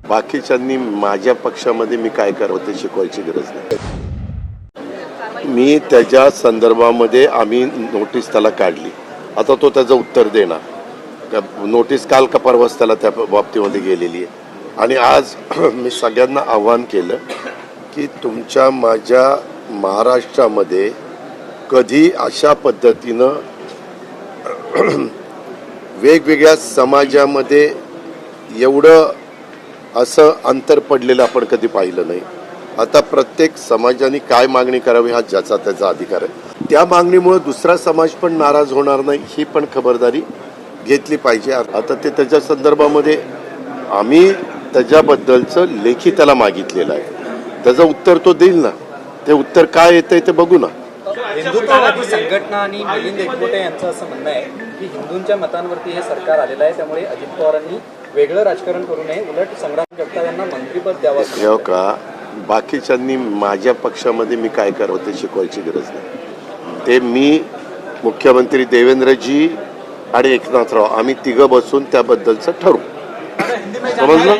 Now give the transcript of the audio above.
बाकीच्यांनी माझ्या पक्षामध्ये मी काय करावं ते शिकवायची गरज नाही. मी त्याच्या संदर्भामध्ये आम्ही नोटीस त्याला काढली. आता तो त्याचं उत्तर देणार. नोटीस काल का परवाच त्याला त्या बाबतीमध्ये गेलेली आहे. आणि आज मी सगळ्यांना आव्हान केलं की तुमच्या माझ्या महाराष्ट्रामध्ये कधी अशा पद्धतीनं वेगवेगळ्या समाजामध्ये एवढं असं अंतर पडलेलं आपण कधी पाहिलं नाही. आता प्रत्येक समाजाने काय मागणी करावी हा ज्याचा त्याचा अधिकार आहे. त्या मागणीमुळे दुसरा समाज पण नाराज होणार नाही ही पण खबरदारी घेतली पाहिजे. आता ते त्याच्या संदर्भामध्ये आम्ही त्याच्याबद्दलचं लेखी त्याला मागितलेलं आहे. त्याचं उत्तर तो देईल ना. ते उत्तर काय येतंय ते बघू ना. हिंदुत्ववादी संघटना आणि मिलिंद एकबोटे यांचं असं म्हणणं आहे की हिंदूंच्या मतांवरती हे सरकार आलेलं आहे, त्यामुळे अजित पवारांनी वेगळं राजकारण करू नये, उलट संग्राम जगताप यांना मंत्रिपद द्यावं. हो का? बाकीच्यांनी माझ्या पक्षामध्ये मी काय करावं ते शिकवायची गरज नाही. ते मी, मुख्यमंत्री देवेंद्रजी आणि एकनाथराव आम्ही तिघं बसून त्याबद्दलचं ठरवू. समजलं?